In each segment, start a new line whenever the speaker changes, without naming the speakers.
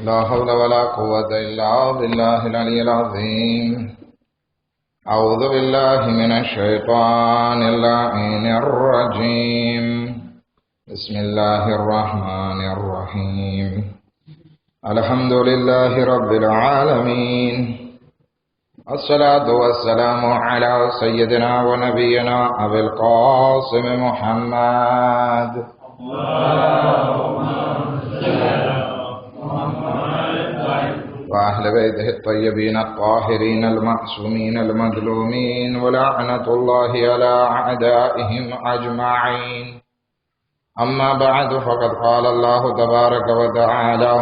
لا حول ولا قوة إلا بالله العلي العظيم. أعوذ بالله من الشيطان اللعين الرجيم. بسم الله الرحمن الرحيم. الحمد لله رب العالمين، الصلاة والسلام على سيدنا ونبينا أبي القاسم محمد وأهل بيته الطيبين الطاهرين المعصومين المظلومين، ولعنة الله على أعدائهم أجمعين. أما بعد، فقد قال الله تبارك وتعالى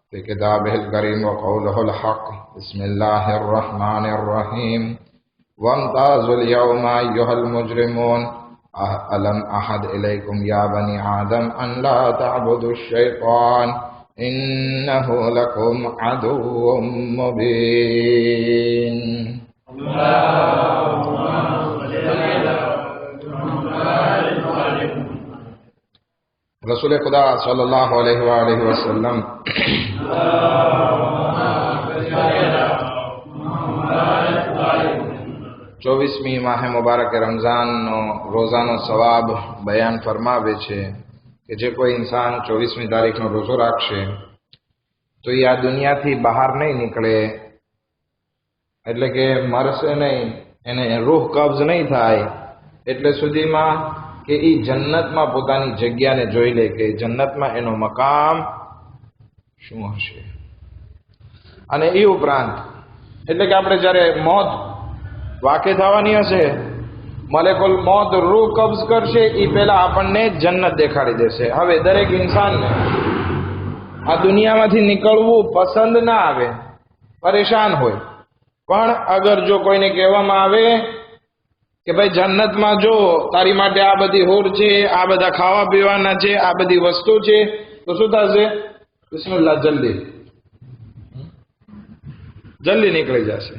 في كتابه الكريم وقوله الحق. بسم الله الرحمن الرحيم. وامتازوا اليوم أيها المجرمون، ألم أحد إليكم يا بني آدم أن لا تعبدوا الشيطان إنه لكم عدو مبين. रसूल खुदा सल्लल्लाहु अलैहि वसल्लम 24મી માહે મુબારક રમઝાનનો રોઝાનો સવાબ બયાન ફરમાવે છે કે જે કોઈ ઇન્સાન 24મી તારીખનો રોઝો રાખશે તો એ આ દુનિયાથી બહાર નહીં નીકળે, એટલે કે મરશે નહીં, એને રૂહ કબ્ઝ નહીં થાય એટલે સુધીમાં કે એ જન્નતમાં પોતાની જગ્યાને જોઈ લે કે જન્નતમાં એનો મકામ શું હશે. અને એ ઉપરાંત એટલે કે આપણે જ્યારે મોત વાકે થવાની હશે, મલેકુલ મોત રૂહ કબ્ઝ કરશે એ પહેલા આપણને જન્નત દેખાડી દેશે. હવે દરેક ઇન્સાનને આ દુનિયામાંથી નીકળવું પસંદ ના આવે, પરેશાન હોય, પણ અગર જો કોઈને કહેવામાં આવે કે ભાઈ જન્નતમાં જો તારી માટે આ બધી હોર છે, આ બધા ખાવા પીવાના છે, આ બધી વસ્તુ છે, તો શું થશે? બિસ્મિલ્લાહ, જલ્દી નીકળી જશે.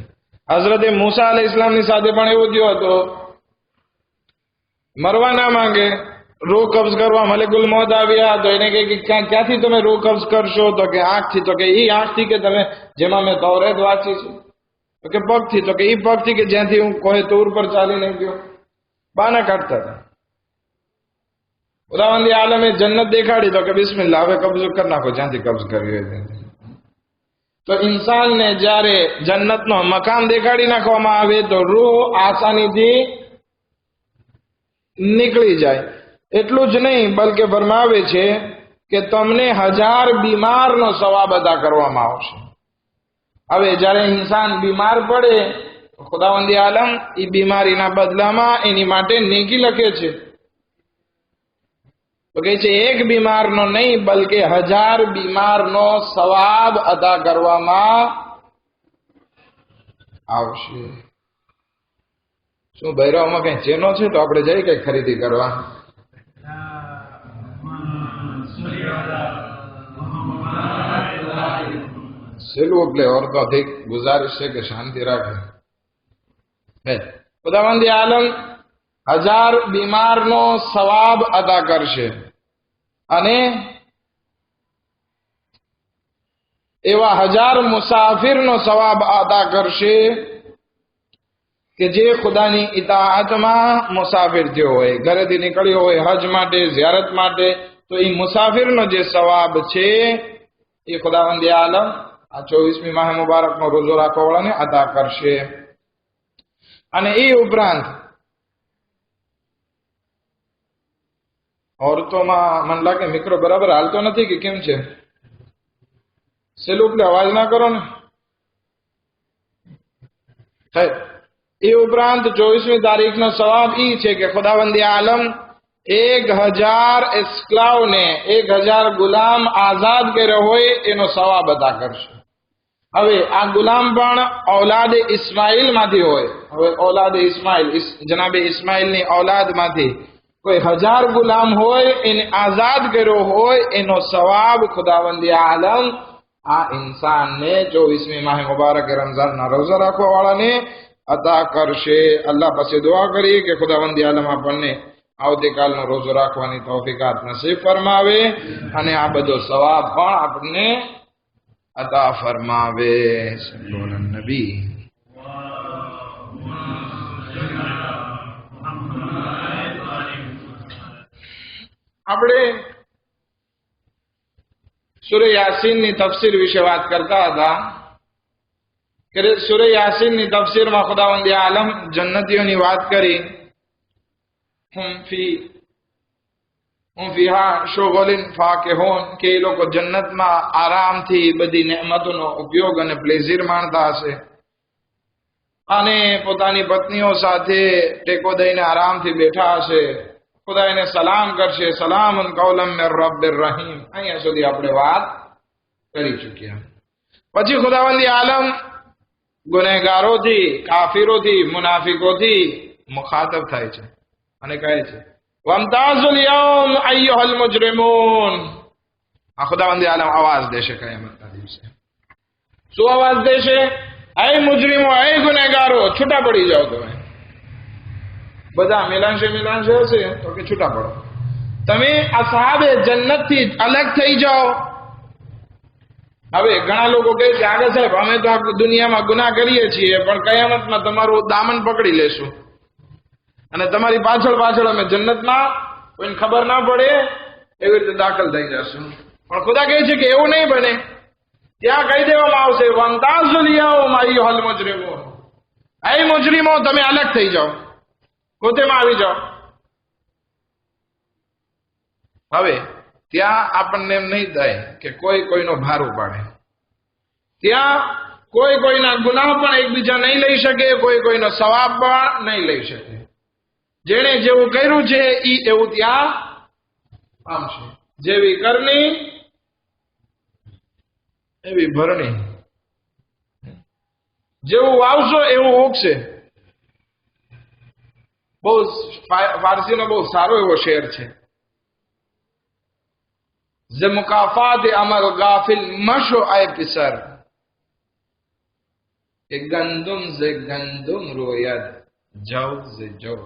હઝરત મૂસા અલૈહિસ્સલામની સાથે પણ એવું થયું હતું. મરવા ના માંગે, રૂહ કબ્ઝ કરવા મલેકુલ મોત આવ્યા તો એને કહે કે ક્યાંથી તમે રૂહ કબ્ઝ કરશો? તો કે આંખથી. તો કે એ આંખથી કે તમે જેમાં મેં તૌરેત વાંચી છે. તો કે પગથી. તો કે એ પગથી કે જ્યાંથી હું કોઈ તૂર પર ચાલીને ગયો. બાના કાઢતા હતા. ખુદાવંદી આલમે જન્નત દેખાડી તો કે બિસ્મિલ્લાહ, હવે કબ્જો કરી નાખો જ્યાંથી કબ્જ કરી હોય. તો ઇન્સાનને જ્યારે જન્નતનો મકાન દેખાડી નાખવામાં આવે તો રૂહ આસાનીથી નીકળી જાય. એટલું જ નહીં, બલકે ફરમાવે છે કે તમને 1000 બીમારનો સવાબ અદા કરવામાં આવશે. હવે જ્યારે ઇન્સાન બીમાર પડે તો ખુદાવંદી આલમ એ બીમારીના બદલામાં એની માટે નેકી લખે છે. તો કહે છે એક બીમારનો નહીં, બલકે 1000 બીમારનો સવાબ અદા કરવામાં આવશે. શું બૈરાઓમાં કઈ ચેનો છે? તો આપણે જઈએ કઈ ખરીદી કરવા. सेलू એટલે और तो अधिक गुजारिश है कि शांति રાખે. ખુદાવંદી આલમ 1000 બીમારનો સવાબ અદા કરશે અને એવા 1000 મુસાફિરનો સવાબ અદા કરશે કે જે ખુદાની ઇતાઅતમાં મુસાફિર થયો હોય, ઘરેથી નીકળ્યો હોય હજ માટે, ઝિયારત માટે, તો એ મુસાફિરનો જે સવાબ છે એ ખુદાવંદી આલમ આ 24મી માહ મુબારકનો રોજો રાખવાવાળાને અદા કરશે. અને એ ઉપરાંત औरतोમાં મને લાગે મિક્રો બરાબર હાલતો નથી કે કેમ છે? સેલું એટલે અવાજ ના કરો ને. એ ઉપરાંત 24મી તારીખનો સવાબ એ છે કે ખુદાવંદી આલમ 1000 એસ્ક્લાવને, 1000 ગુલામ આઝાદ કર્યો હોય એનો સવાબ અદા કરશે. હવે આ ગુલામ પણ ઔલાદ ઇસ્માઇલ માંથી હોય. હવે ઔલાદ ઇસ્માઇલ, જનાબે ઇસ્માઇલની ઔલાદમાંથી કોઈ 1000 ગુલામ હોય એને આઝાદ કર્યો હોય એનો સવાબ ખુદાવંદી આલમ આ ઇન્સાનને 24મી માહ મુબારક રમઝાનના રોઝા રાખવા વાળાને અદા કરશે. અલ્લાહ પાસે દુઆ કરીએ કે ખુદાવંદી આલમ આપણને આવતીકાલનો રોજો રાખવાની તૌફીકાત નસીબ ફરમાવે અને આ બધો સવાબ પણ આપણને अता फरमावे। सल्लल्लाहु अलैहि नबी। આપણે સૂરે યાસીનની તફસીર વિશે વાત કરતા હતા કે સૂરે યાસીનની તફસીરમાં ખુદાવંદે આલમ જન્નતીઓની વાત કરી, હુમ ફીહા શુગલિન ફાકિહૂન, કે એ લોકો જન્નતમાં આરામથી બધી નેમતોનો ઉપયોગ અને પ્લેઝર માણતા હશે અને પોતાની પત્નીઓ સાથે ટેકો દઈને આરામથી બેઠા હશે. ખુદા એને સલામ કરશે, સલામુન કૌલમ મિર રબ્બિર રહીમ. અહીંયા સુધી આપણે વાત કરી ચૂક્યા. પછી ખુદાવંદી આલમ ગુનેગારોથી, કાફિરોથી, મુનાફિકોથી મુખાતબ થાય છે અને કહે છે વમતાઝુલ યૌમ અય્યુહલ મુજરિમૂન. આ ખુદાવંદી આલમ આવાજ દેશે કયામતના દિવસે. શું આવાજ દેશે? એ મુજરિમો, એ ગુનેગારો, છૂટા પડી જાઓ. તમે બધા મિલાંશે હશે તો કે છૂટા પડો. તમે અસહાબે જન્નતથી અલગ થઈ જાઓ. હવે ઘણા લોકો કહે છે આગળ સાહેબ અમે તો આ દુનિયામાં ગુનાહ કરીએ છીએ પણ કયામતમાં તમારું દામન પકડી લેશું અને તમારી પાછળ અમે જન્નતમાં કોઈને ખબર ના પડે એવી રીતે દાખલ થઈ જશું. પણ ખુદા કહે છે કે એવું નહીં બને. ત્યાં કહી દેવામાં આવશે વમતાઝુલ યૌમ અય્યુહલ મુજરિમૂન, એ મુજરિમો તમે અલગ થઈ જાઓ, પોતેમાં આવી જાઓ. હવે ત્યાં આપણને એમ નહીં થાય કે કોઈ કોઈનો ભાર ઉપાડે. ત્યાં કોઈ કોઈના ગુનાહ પણ એકબીજા નહીં લઈ શકે, કોઈ કોઈનો સવાબ પણ નહીં લઈ શકે. જેણે જેવું કર્યું છે ઈ એવું ત્યાં પામશે. જેવી કરણી એવી ભરણી. જેવું વાવશો એવું ઉગશે. બહુ ફારસીનો બહુ સારો એવો શેર છે. ز مکافات عمل غافل مشو ای پسر કે ગંદુમ ઝ ગંદુમ રોયદ જવ ઝ જવ.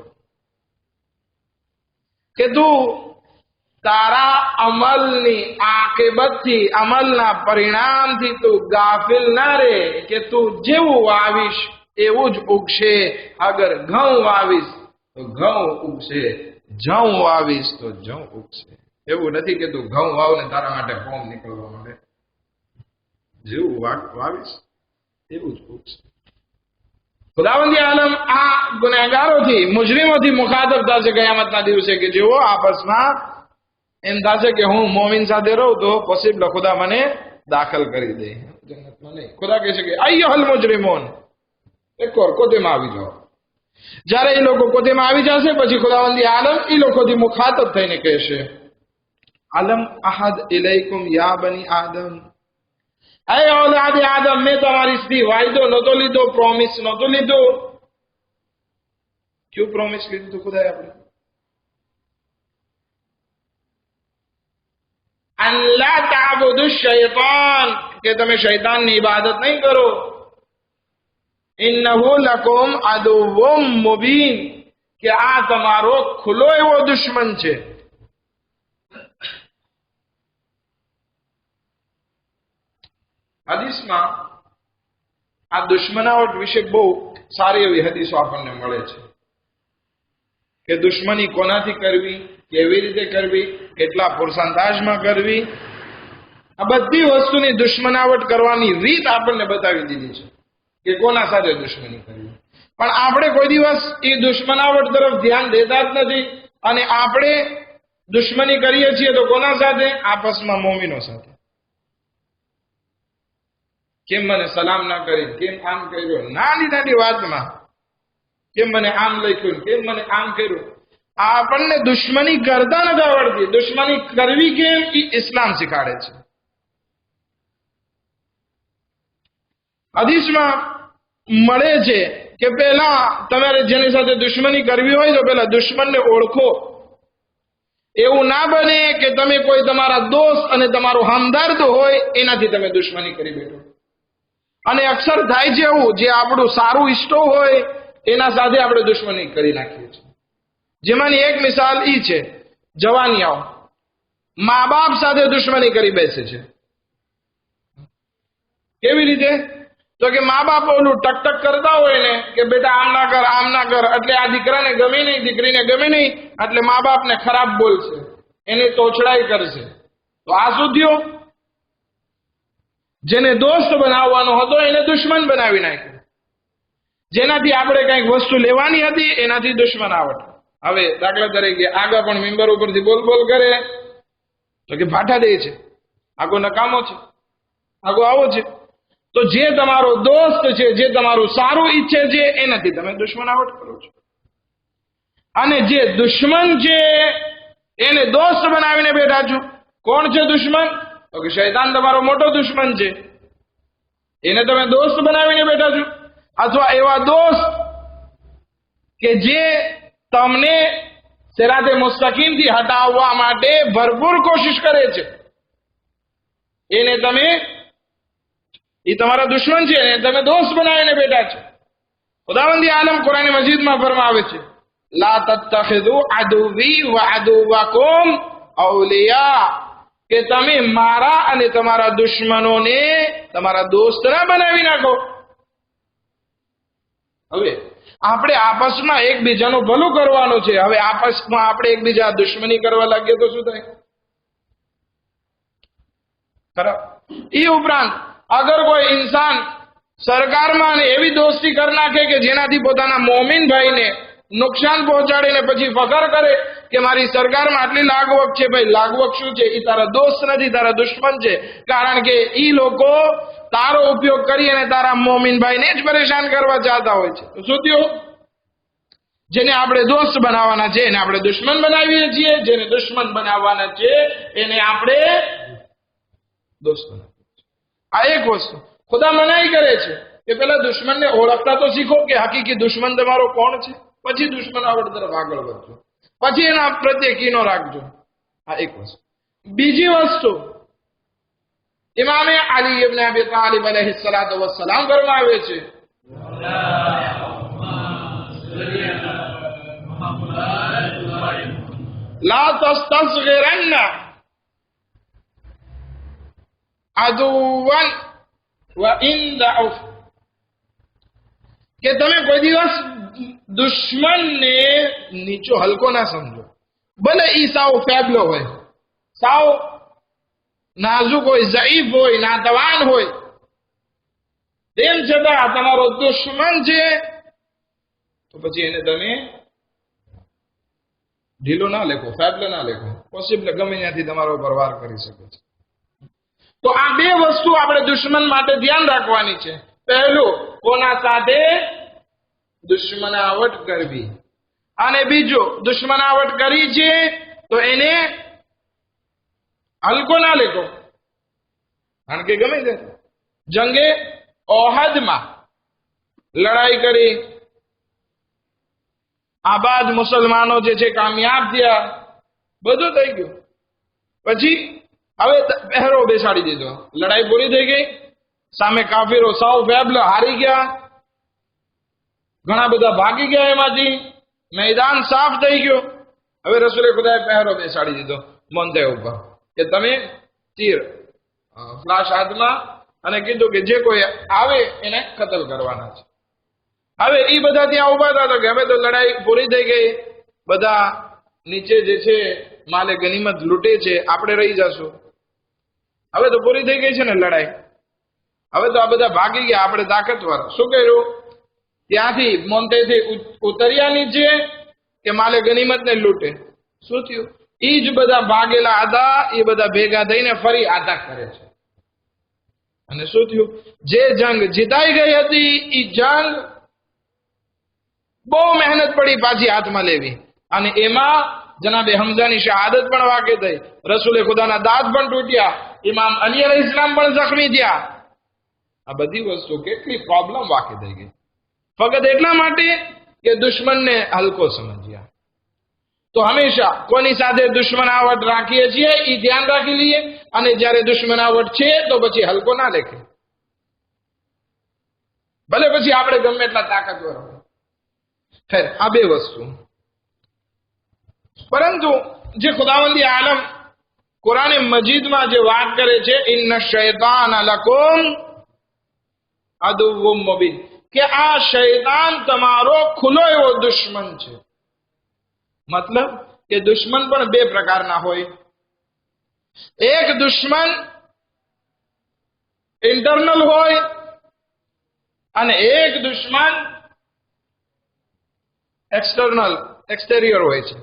કે તું તારા અમલની આકિબતથી, અમલના પરિણામથી તું ગાફિલ ના રે કે તું જેવું વાવીશ એવું જ ઉગશે. અગર ઘઉં વાવીશ તો ઘઉં ઉગશે, જવ વાવીશ તો જવ ઉગશે. એવું નથી કે તું ઘઉં વાવ ને તારા માટે ફોર્મ નીકળવા માંડે. જેવું વાવીશ એવું જ ઉગશે. ખુદાવંદી આલમ આ ગુનેગારોથી, મુજરિમોથી મુખાતબ થશે કયામતના દિવસે કે જેઓ આપસમાં એમ થશે કે હું મોમિન સાથે રહું તો પોસિબલ ખુદા મને દાખલ કરી દે જન્નતમાં. નહીં, ખુદા કહે છે કે અય્યુહલ મુજરિમૂન, એક વાર કોતેમાં આવી જાઓ. જ્યારે એ લોકો કોતેમાં આવી જશે પછી ખુદાવંદી આલમ એ લોકોથી મુખાતબ થઈને કહેશે અલમ અહદ ઇલૈકુમ યા બની આદમ, એ ઔલાદ આદમ, મેં તમારી સુધી વાયદો નહોતો લીધો, પ્રોમિસ નહોતો લીધો. ક્યું પ્રોમિસ લીધું તો ખુદાએ આપણે? અલ્લા તાબુદુ શૈતાન, કે તમે શૈતાનની ઇબાદત નહીં કરો. ઇન્નહુ લકુમ અદુવ્વુમ મુબીન, કે આ તમારો ખુલ્લો એવો દુશ્મન છે. હદીસમાં આ દુશ્મનાવટ વિશે બહુ સારી એવી હદીસો આપણને મળે છે કે દુશ્મની કોનાથી કરવી, કેવી રીતે કરવી, કેટલા પુરુષાંદાજમાં કરવી. આ બધી વસ્તુની દુશ્મનાવટ કરવાની રીત આપણને બતાવી દીધી છે કે કોના સાથે દુશ્મની કરવી. પણ આપણે કોઈ દિવસ એ દુશ્મનાવટ તરફ ધ્યાન દેતા જ નથી અને આપણે દુશ્મની કરીએ છીએ તો કોના સાથે? આપસમાં મોમિનો સાથે. કેમ મને સલામ ના કરી, કેમ આમ કર્યો, નાની નાની વાતમાં કેમ મને આમ લખ્યું, કેમ મને આમ કર્યું. આપણને દુશ્મની કરતા નથી આવડતી. દુશ્મની કરવી કેમ એ ઇસ્લામ શીખાડે છે. હદીસમાં મળે છે કે પહેલા તમારે જેની સાથે દુશ્મની કરવી હોય તો પહેલા દુશ્મનને ઓળખો. એવું ના બને કે તમે કોઈ તમારા દોસ્ત અને તમારો હમદર્દ હોય એનાથી તમે દુશ્મની કરી બેઠો. અને અક્ષર થાય છે એવું, જે આપણું સારું ઈષ્ટો હોય એના સાથે આપણે દુશ્મની કરી નાખીએ છીએ. જેમાંની એક મિસાલ ઈ છે, જવાનિયાઓ મા બાપ સાથે દુશ્મની કરી બેસે છે. કેવી રીતે? તો કે મા બાપ ઓલું ટક કરતા હોય ને કે બેટા આમ ના કર, એટલે આ દીકરાને ગમે નહીં, દીકરીને ગમે નહીં, એટલે મા બાપને ખરાબ બોલશે, એને તોછડાઈ કરશે. તો આ શું થયું? જેને દોસ્ત બનાવવાનો હતો એને દુશ્મન બનાવી નાખ્યો. જેનાથી આપણે કંઈક વસ્તુ લેવાની હતી એનાથી દુશ્મનાવટ. હવે દાખલા તરીકે આગળ પણ મેમ્બર ઉપરથી બોલ કરે તો કે ભાઠા દે છે, આગો નકામો છે, આગો આવો છે. તો જે તમારો દોસ્ત છે, જે તમારું સારું ઈચ્છે છે, એનાથી તમે દુશ્મનાવટ કરો છો. અને જે દુશ્મન છે એને દોસ્ત બનાવીને બેઠા છો. કોણ છે દુશ્મન? તો કે શૈતાન તમારો મોટો દુશ્મન છે, એને તમે દોસ્ત બનાવીને બેઠા છો. અથવા એવા દોસ્ત કે જે તમને સિરાતે મુસ્તકીમથી હટાવવા માટે ભરપૂર કોશિશ કરે છે, એને તમે, એ તમારા દુશ્મન છે, એને તમે દોસ્ત બનાવીને બેઠા છો. ખુદાવંદી આલમ કુરાન મજીદમાં ફરમાવે છે, લા તત્તખિદુ અદુવી વ અદુવકુમ અવલિયા, કે તમે મારા અને તમારા દુશ્મનોને તમારા દોસ્ત ના બનાવી નાખો. હવે આપણે આપસમાં એકબીજાનું ભલું કરવાનું છે. હવે આપસમાં આપણે એકબીજા દુશ્મની કરવા લાગીએ તો શું થાય? ખરાબ. એ ઉપરાંત અગર કોઈ ઇન્સાન સરકારમાં એવી દોસ્તી કરી નાખે કે જેનાથી પોતાના મોમિન ભાઈને નુકસાન પહોંચાડીને પછી ફખર કરે કે મારી સરકારમાં આટલી લાગવક છે. ભાઈ લાગવક શું છે? એ તારા દોસ્ત નથી, તારા દુશ્મન છે. કારણ કે એ લોકો તારો ઉપયોગ કરી અને તારા મોમિન ભાઈને જ પરેશાન કરવા ચાહતા હોય છે. તો શું થયું? જેને આપણે દોસ્ત બનાવવાના છે એને આપણે દુશ્મન બનાવીએ છીએ, જેને દુશ્મન બનાવવાના છે એને આપણે દોસ્ત બનાવીએ છીએ. આ એક વસ્તુ ખુદા મનાઈ કરે છે કે પેલા દુશ્મનને ઓળખતા તો શીખો કે હકીકી દુશ્મન તમારો કોણ છે, પછી દુશ્મનાવટ તરફ આગળ વધજો, પછી એના પ્રત્યે કીનો રાખજો. આ એક વસ્તુ. બીજી વસ્તુ, ઇમામે અલી ઇબ્ન અબી તાલિબ અલૈહિ સલાતુ વસ્સલામ ફરમાવે છે, લા તસ્તસગિરન્ન અદુવન વ ઇન દઉફ, કે તમે કોઈ દિવસ દુશ્મનને નીચો હલકો ના સમજો. ભલે ઈ સાવ ફેબલો હોય, સાવ નાજુક હોય, ઝઈફ હોય, નાતવાન હોય, તેમ છતાં તમારો દુશ્મન છે તો પછી એને તમે ઢીલો ના લેખો, ફેબલો ના લેખો. પોસિબલ ગમે ત્યાંથી તમારો પર વાર કરી શકે છે. તો આ બે વસ્તુ આપણે દુશ્મન માટે ધ્યાન રાખવાની છે. પહેલું, કોના સાથે દુશ્મનાવટ કરવી, અને બીજું, દુશ્મનાવટ કરી છે તો એને હલકો ના લેતો. કારણ કે ગમે તે જંગે ઓહદમાં લડાઈ કરી, આબાદ મુસલમાનો જે છે કામયાબ થયા, બધું થઈ ગયું. પછી હવે પહેરો બેસાડી દીધો, લડાઈ પૂરી થઈ ગઈ, સામે કાફીરો સાવ ફેબલ હારી ગયા, ઘણા બધા ભાગી ગયા, એમાંથી મેદાન સાફ થઈ ગયો. હવે રસૂલે ખુદાએ પહેરો બેસાડી દીધો મોંધે ઉપર કે તમે તીર ફ્લાશ હાથમાં, અને કીધું કે જે કોઈ આવે એને કતલ કરવાના છે. હવે એ બધા ત્યાં ઉભા હતા કે હવે તો લડાઈ પૂરી થઈ ગઈ, બધા નીચે જે છે માલે ગનીમત લૂંટે છે, આપણે રહી જશું. હવે તો પૂરી થઈ ગઈ છે ને લડાઈ, હવે તો આ બધા ભાગી ગયા, આપણે તાકતવર. શું કર્યું? ત્યાંથી મોન્ટેથી ઉતર્યા નીચે કે માલે ગનીમત ને લૂંટે. શું થયું? એ જ બધા ભાગેલા હતા, એ બધા ભેગા થઈને ફરી આતંક કરે છે. અને શું થયું? જે જંગ જીતાઈ ગઈ હતી એ જંગ બહુ મહેનત પડી પાછી હાથમાં લેવી, અને એમાં જનાબે હમઝાની શહાદત પણ વાકે થઈ, રસૂલે ખુદાના દાંત પણ તૂટ્યા, ઇમામ અલી અલૈહિસ સલામ પણ જખ્મી થયા. આ બધી વસ્તુ કેટલી પ્રોબ્લેમ વાકે થઈ ગઈ, ફક્ત એટલા માટે કે દુશ્મનને હલકો સમજ્યા. તો હંમેશા કોની સાથે દુશ્મનાવટ રાખીએ છીએ એ ધ્યાન રાખી લઈએ, અને જ્યારે દુશ્મનાવટ છે તો પછી હલકો ના લેખે, ભલે પછી આપણે ગમે એટલા તાકાતવર હોય. ખેર, આ બે વસ્તુ. પરંતુ જે ખુદાવંદી આલમ કુરાન મજીદમાં જે વાત કરે છે, ઇન્ન શૈતાન લકુમ અદુવ્વુમ મુબીન, કે આ શૈતાન તમારો ખુલ્લો એવો દુશ્મન છે. મતલબ કે દુશ્મન પણ બે પ્રકારના હોય. એક દુશ્મન ઇન્ટરનલ હોય અને એક દુશ્મન એક્સટર્નલ એક્સટેરિયર હોય છે.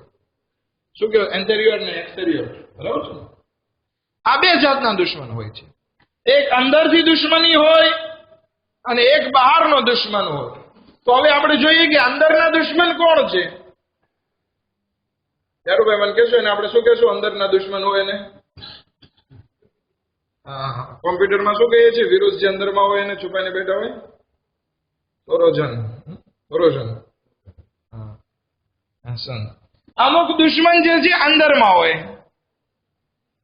શું કહેવાય? એન્ટેરિયર ને એક્સટેરિયર, બરાબર છે? આ બે જાતના દુશ્મન હોય છે. એક અંદરથી દુશ્મની હોય અને એક બહારનો દુશ્મન હોય. તો હવે આપણે જોઈએ કે અંદરના દુશ્મન કોણ છે. યારુભાઈ મને કહેશો એને આપણે શું કહેશું? અંદરના દુશ્મન હોય એને કોમ્પ્યુટરમાં શું કહીએ છીએ? વિરુદ્ધ જે અંદરમાં હોય એને છુપાઈને બેઠા હોય, ટ્રોજન. અમુક દુશ્મન જે છે અંદરમાં હોય,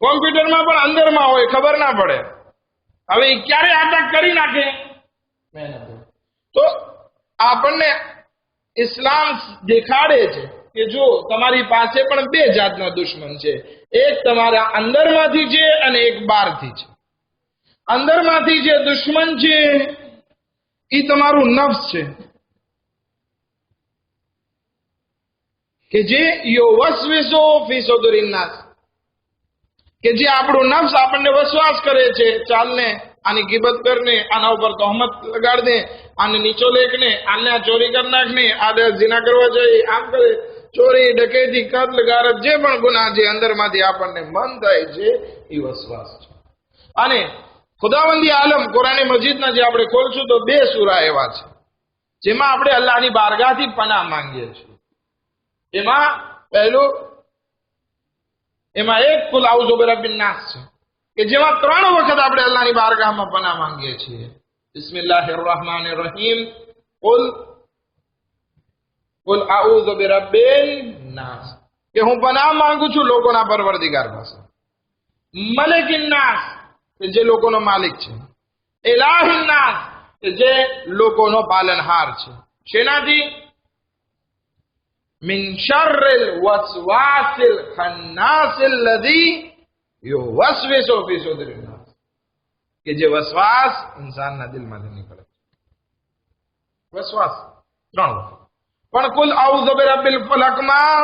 કોમ્પ્યુટરમાં પણ અંદરમાં હોય, ખબર ના પડે. હવે ક્યારે અટક કરી નાખે. તો આપણને ઇસ્લામ દેખાડે છે કે જો તમારી પાસે પણ બે જાતના દુશ્મન છે. એક તમારા અંદરમાંથી છે અને એક બહારથી છે. અંદરમાંથી જે દુશ્મન છે એ તમારું નફ્સ છે, કે જે યુવસ્વિસો ફી સુદુરિન નાસ, કે જે આપણું નફ્સ આપણને વસવાસ કરે છે. ચાલને આની ગીબત કરને, આના ઉપર તહોમત લગાડ દે, આને નીચો લેખને, આને ચોરી કરી નાખને, આને ઝિના કરવા જાય, આમ કરે, ચોરી, ડકેતી, કત્લ, ગારત, જે પણ ગુનાહ જે અંદરમાંથી આપણને મન થાય છે એ વસવાસ છે. અને ખુદાવંદી આલમ કુરાન મજીદના જે આપણે ખોલશું તો બે સૂરા એવા છે જેમાં આપણે અલ્લાહની બારગાહથી પનાહ માંગીએ છીએ. એમાં પહેલું, એમાં એક કુલ આઉઝુ બિરબ્બિન નાસ છે કે જેમાં 3 વખત આપણે અલ્લાહની બારગાહમાં પનાહ માંગીએ છીએ. બિસ્મિલ્લાહિર રહેમાનિર રહીમ, કુલ આઉઝુ બિરબ્બિન નાસ, કે હું પનાહ માંગુ છું લોકોના પરવરદિગાર પાસે. મલિકિન નાસ, કે જે લોકોનો માલિક છે. ઇલાહિન નાસ, કે જે લોકોનો પાલનહાર છે. શેનાથી? મિન શર્રિલ વસવાસિલ ખન્નાસિલ લઝી યુવસ્વિસુ ફી સુદુરિન નાસ, કે જે વસવાસ ઇન્સાનના દિલમાંથી નીકળે. વસવાસ 3 વખત. પણ કુલ આઉઝુ બિરબ્બિલ ફલકમાં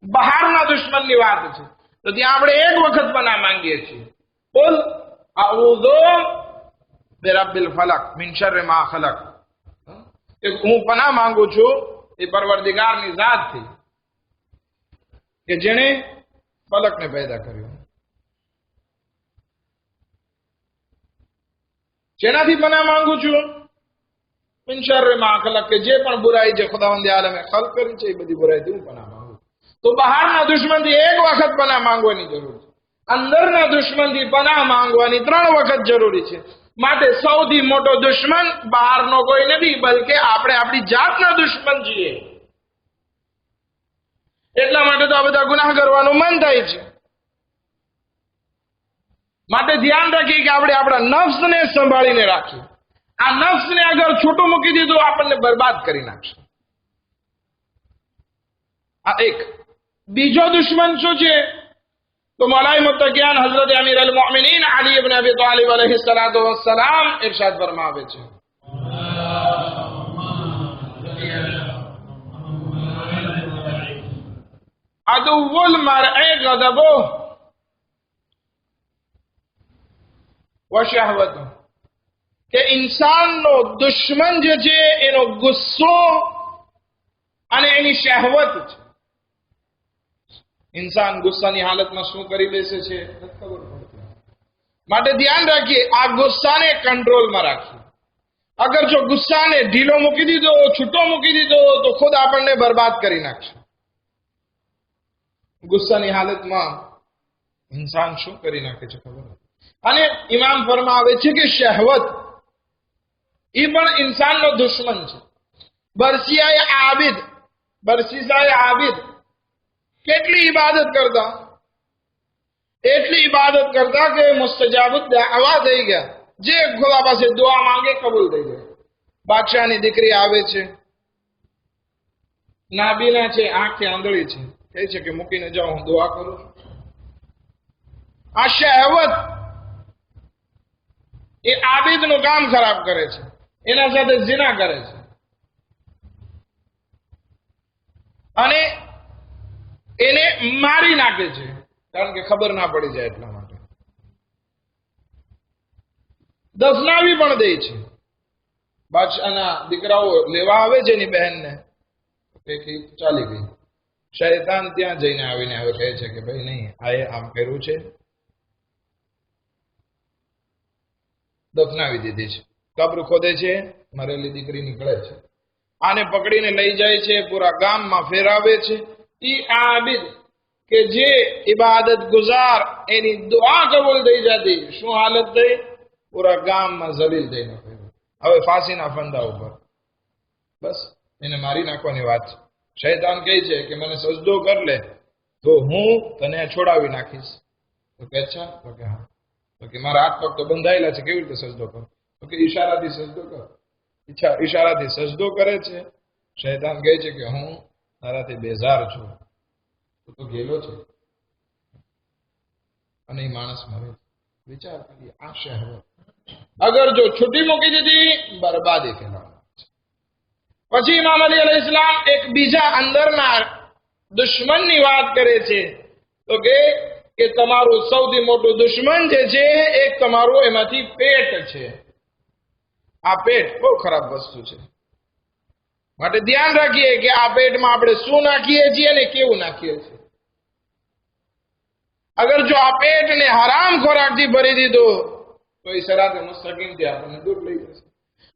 બહારના દુશ્મનની વાત છે તો ત્યાં આપણે એક વખત પનાહ માંગીએ છીએ. કુલ આઉઝુ બિરબ્બિલ ફલક મિન શર્રિ મા ખલક, હું પનાહ માંગુ છું એ પરવરદિગારની ઝાતથી કે જેણે ફલકને પેદા કર્યો. જેનાથી પનાહ માંગુ છું? મિન શર્રિ મા ખલક, કે જે પણ બુરાઈ જે ખુદાવંદ આલમે ખલ્ક કરી છે એ બધી બુરાઈથી હું પનાહ માંગુ. તો બહારના દુશ્મનથી એક વખત પનાહ માંગવાની જરૂર છે. અંદરના દુશ્મનથી પનાહ માંગવાની 3 વખત જરૂરી છે. માટે સૌથી મોટો દુશ્મન બહારનો કોઈ નથી, બલકે આપણે આપણી જાતના દુશ્મન છીએ. એટલા માટે તો આ બધા ગુનાહ કરવાનું મન થાય છે. માટે ધ્યાન રાખીએ કે આપણે આપણા નફ્સને સંભાળીને રાખીએ. આ નફ્સને અગર છૂટું મૂકી દીધું આપણને બરબાદ કરી નાખશે. આ એક. બીજો દુશ્મન શું છે? તો મૌલાએ મુત્તકિયાન હઝરત અમીર અલ મોમિનીન અલી ઇબ્ન અબી તાલિબ अलैहिस्सलातु वस्सलाम इरशाद फरमावे છે, અદુવ્વુલ મરઈ ગદબુહુ વ શહવતુહુ, કે ઇન્સાનનો દુશ્મન જે છે એનો ગુસ્સો અને એની શહવત છે. इंसान गुस्साની હાલતમાં શું કરી બેસે છે ખબર પડતી. માટે ધ્યાન રાખીએ, આ ગુસ્સાને કંટ્રોલમાં રાખીએ. અગર જો ગુસ્સાને ઢીલો મૂકી દીધો, છૂટો મૂકી દીધો તો ખુદ આપણને બરબાદ કરી નાખશે. ગુસ્સાની હાલતમાં ઇન્સાન શું કરી નાખે છે ખબર. અને ઇમામ ફરમાવે છે કે શહવત એ પણ ઇન્સાનનો દુશ્મન છે. બરસીસાએ આબિદ કેટલી ઇબાદત કરતા, એટલી ઇબાદત કરતા કે મુસ્તજાબુદ દાવા થઈ ગયા. જે ખુદા પાસે દુઆ માંગે કબૂલ થઈ જાય. બાદશાહની દીકરી આવે છે, નાબીના છે, આંખે આંધળી છે, કહે છે કે મૂકીને જાઓ, હું દુઆ કરું. આ શહવત એ આબિદનું કામ ખરાબ કરે છે. એના સાથે ઝિના કરે છે અને એને મારી નાખે છે, કારણ કે ખબર ના પડી જાય એટલા માટે. દફનાવી પણ દે છે. બાદશાહના દીકરાઓ લેવા આવે છે એની બહેનને, ચાલી ગઈ. શૈતાન ત્યાં જઈને આવીને હવે કહે છે કે ભાઈ નહીં, આ આમ કર્યું છે, દફનાવી દીધી છે. કબ્ર ખોદે છે, મરેલી દીકરી નીકળે છે. આને પકડીને લઈ જાય છે, પૂરા ગામમાં ફેરાવે છે. ઈ આબિદ કે જે ઇબાદત ગુજાર, એની દુઆ કબૂલ થઈ જતી, શું હાલત થઈ? પૂરા ગામમાં જલીલ થઈને ફેર્યો. હવે ફાંસીના ફંદા ઉપર, બસ એને મારી નાખવાની વાત છે. શૈતાન કહે છે કે મને સજદો કર લે તો હું તને છોડાવી નાખીશ. તો કે અચ્છા? તો કે હા. તો કે મારા હાથ પગ તો બંધાયેલા છે, કેવી રીતે સજદો કર? તો કે ઈશારાથી સજદો કર. ઈશારાથી સજદો કરે છે. શૈતાન કહે છે કે હું તારાથી બેઝાર છું, તો ગેલો છે અને એ માણસ મરે. વિચાર કરીએ આ શહેવત અગર જો છૂટી મૂકી દીધી, બરબાદી ફેલાવવાની છે. પછી ઇમામ અલી અલૈહિસ સલામ એક બીજા અંદરના દુશ્મનની વાત કરે છે. તો કે તમારું સૌથી મોટું દુશ્મન જે છે એક તમારું એમાંથી પેટ છે. આ પેટ બહુ ખરાબ વસ્તુ છે, માટે ધ્યાન રાખીએ કે આ પેટમાં આપણે શું નાખીએ છીએ અને કેવું નાખીએ છીએ. અગર જો આ પેટને હરામ ખોરાકથી ભરી દીધો તો એ સરાતે મુસ્તકીમથી આપણને દૂર લઈ જશે.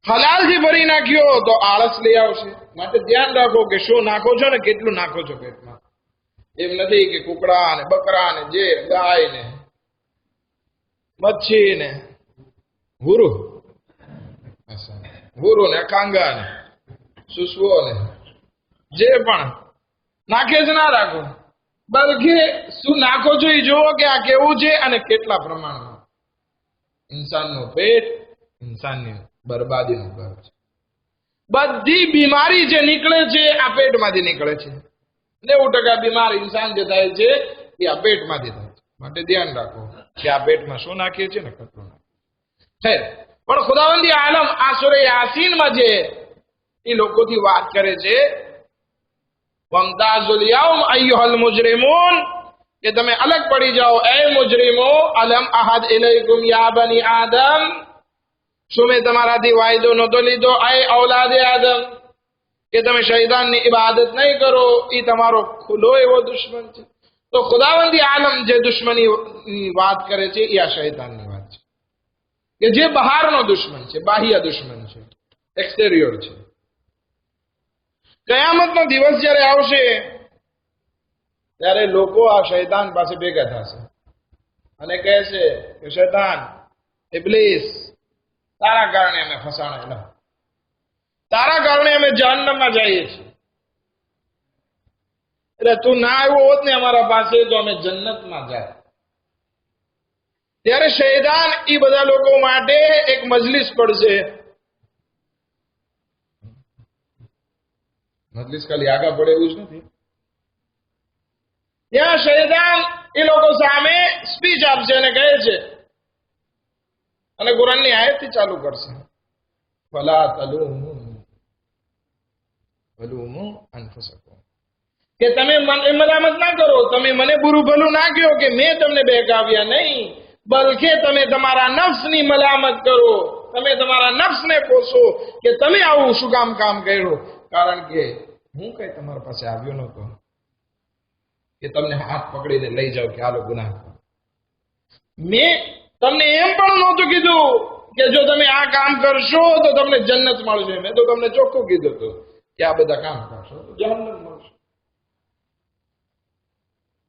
હલાલથી ભરી નાખ્યો તો આળસ લઈ આવશે. માટે ધ્યાન રાખો કે શું નાખો છો ને કેટલું નાખો છો પેટમાં. એમ નથી કે કુકડા ને બકરા ને જે ગાય ને મચ્છી ને હુરુ ને કાંગા ને સુસવો ને જે પણ નાખે જ ના રાખો, બલકે શું નાખો છો એ જુઓ કે આ કેવું છે અને કેટલા પ્રમાણમાં. ઇન્સાનનું પેટ ઇન્સાનની બરબાદીનું ઘર છે. બધી બીમારી જે નીકળે છે આ પેટમાંથી નીકળે છે. 90% બીમારી ઇન્સાન જે થાય છે એ આ પેટમાંથી થાય છે. માટે ધ્યાન રાખો કે આ પેટમાં શું નાખીએ છીએ ને કેટલું નાખીએ. પણ ખુદાવંદી આલમ આ સૂરે યાસીનમાં જે એ લોકોથી વાત કરે છે, વમતાઝુલ યૌમ અય્યુહલ મુજરિમૂન, કે તમે અલગ પડી જાઓ એ મુજરિમો. અલમ અહદ ઇલૈકુમ યા બની આદમ, શું મેં તમારાથી વાયદો નહોતો લીધો એ ઔલાદે આદમ કે તમે શૈતાનની ઇબાદત નહીં કરો? એ તમારો ખુલ્લો એવો દુશ્મન છે. તો ખુદાવંદી આલમ જે દુશ્મની વાત કરે છે એ આ શૈતાનની વાત છે, કે જે બહારનો દુશ્મન છે, બાહ્ય દુશ્મન છે, એક્સટેરિયર છે. કયામતનો દિવસ જ્યારે આવશે ત્યારે લોકો આ શૈતાન પાસે ભેગા થશે અને કહેશે કે શૈતાન, ઇબ્લીસ, તારા કારણે અમે ફસાણેલા, તારા કારણે અમે જહન્નમમાં જઈએ છીએ. એટલે તું ના આવ્યો હોત ને અમારા પાસે તો અમે જન્નતમાં જાય. ત્યારે શૈતાન એ બધા લોકો માટે એક મજલિસ પડશે. મજલિસ ખાલી આગા પડે એવું જ નથી. ત્યાં શૈતાન એ લોકો સામે સ્પીચ આપશે અને કહે છે, અને કુરાનની આયતથી ચાલુ કરશે, ફલા તલુમુ અનફુસકુમ, કે તમે મલામત ના કરો, તમે મને બુરું ભલું ના કહો કે મેં તમને બહેકાવ્યા નહીં, બલકે તમે તમારા નફ્સની મલામત કરો, તમે તમારા નફ્સને કોસો કે તમે આવું શું કામ કર્યું. કારણ કે હું કઈ તમારા પાસે આવ્યો નહોતો કે તમને હાથ પકડીને લઈ જાઓ કે આલો ગુનાહ કરો. મેં તમને એમ પણ નહોતું કીધું કે જો તમે આ કામ કરશો તો તમને જન્નત મળશે. મેં તો તમને ચોખ્ખું કીધું હતું કે આ બધા કામ કરશો તો જહન્નમ મળશે.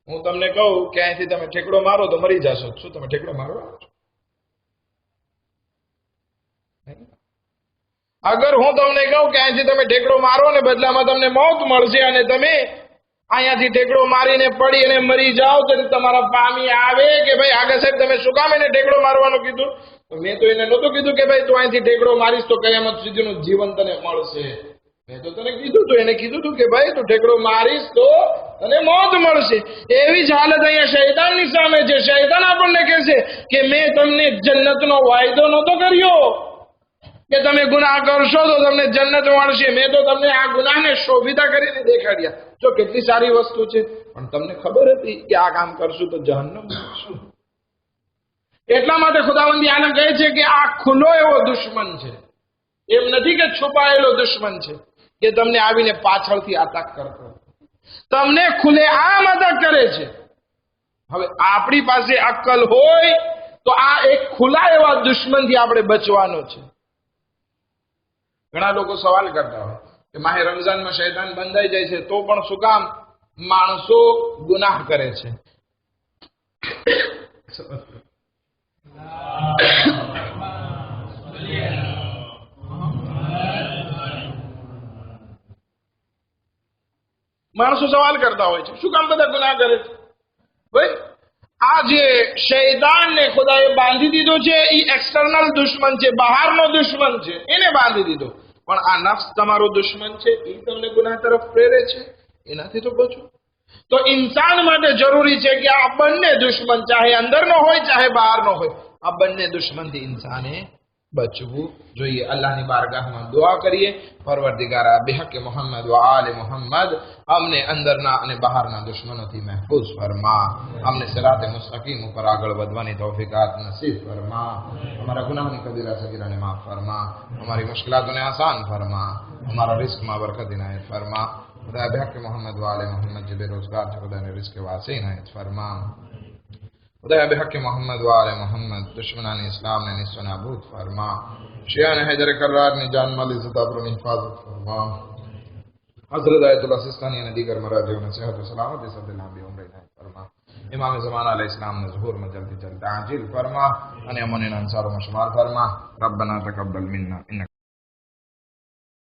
હું તમને કહું કે અહીંથી તમે ઠેકડો મારો તો મરી જશો, શું તમે ઠેકડો મારવા છો? અગર હું તમને કહું કે અહીંથી તમે ઠેકડો મારો ને બદલામાં તમને મોત મળશે અને તમે અહીંયાથી ઠેકડો મારીને પડી અને મરી જાઓ તો તમારા પામી આવે કે ભાઈ આગળ સાહેબ તમે શું કામ એને ઠેકડો મારવાનું કીધું? તો મેં તો એને નહોતું કીધું કે ભાઈ તું અહીંથી ઠેકડો મારીશ તો કયામત સુધીનું જીવન તને મળશે. મેં તો તને કીધું તું, એને કીધું તું કે ભાઈ તું ઠેકડો મારીશ તો તને મોત મળશે. એવી જ હાલત અહીંયા શૈતાનની સામે છે. શૈતાન આપણને કહેશે કે મેં તમને જન્નતનો વાયદો નહોતો કર્યો, કે તમે ગુનાહ કરશો તો તમને જન્નત મળશે, મેં તો તમને આ ગુનાહને શોભિતા કરીને દેખાડ્યા, જો કેટલી સારી વસ્તુ છે, પણ તમને ખબર હતી કે આ કામ કરશું તો જહન્નમ મળશું. એટલા માટે ખુદાવંદી આલમ કહે છે કે આ ખુલ્લો એવો દુશ્મન છે, એમ નથી કે છુપાયેલો દુશ્મન છે કે તમને આવીને પાછળથી અટક કરતો, તમને ખુલે આમ અટક કરે છે. હવે આપણી પાસે અક્કલ હોય તો આ એક ખુલ્લા એવા દુશ્મનથી આપણે બચવાનો છે. ઘણા લોકો સવાલ કરતા હોય કે માહે રમઝાનમાં શૈતાન બંધાઈ જાય છે તો પણ શું કામ માણસો ગુનાહ કરે છે? માણસો સવાલ કરતા હોય છે શું કામ બધા ગુનાહ કરે છે? ભાઈ, આ જે શૈતાનને ખુદાએ બાંધી દીધો છે એ એક્સટર્નલ દુશ્મન છે, બહારનો દુશ્મન છે, એને બાંધી દીધો. પણ આ નફ્સ તમારો દુશ્મન છે, એ તમને ગુનાહ તરફ પ્રેરે છે, એનાથી તો બચો. તો ઇન્સાન માટે જરૂરી છે કે આ બંને દુશ્મન, ચાહે અંદરનો હોય ચાહે બહારનો હોય, આ બંને દુશ્મનથી ઇન્સાને બચવું જોઈએ. અલ્લાહની બારગાહમાં દુઆ કરીએ, પરવરદિગારા બેહકે મોહમ્મદ વ આલે મોહમ્મદ અમને અંદરના અને બહારના દુશ્મનોથી મહેફૂઝ ફરમા, અમને સિરાતે મુસ્તકીમ ઉપર આગળ વધવાની તૌફીકાત નસીબ ફરમા, અમારા ગુનાહની કબીરા સગીરાને માફ ફરમા, અમારી મુશ્किलातों आसान फरमा, हमारा रिस्क में बरकत इनायत फरमा. खुदा बेहक मोहम्मद वाले मोहम्मद जो बेरोजगार थे खुदा ने रिस्क वासे इनायत फरमा. खुदा बेहक मोहम्मद वाले मोहम्मद दुश्मनान इस्लाम ने निस्व नाबूद फरमा. शियान हैदर कर्रार ने जान माल इज्जत आबरू ने हिफाजत फरमा. हजरत आयतुल्लाह सिस्तानी ने दीगर मराजियों ने सेहत व सलामती सब लंबी उम्र इनायत फरमा. इमाम ज़माना अलैहि सलाम ने ज़ुहूर में जल्दी जल्दी आजिल फरमा, अने अमन अंसार में शुमार फरमा. रब्बना तकब्बल मिन्ना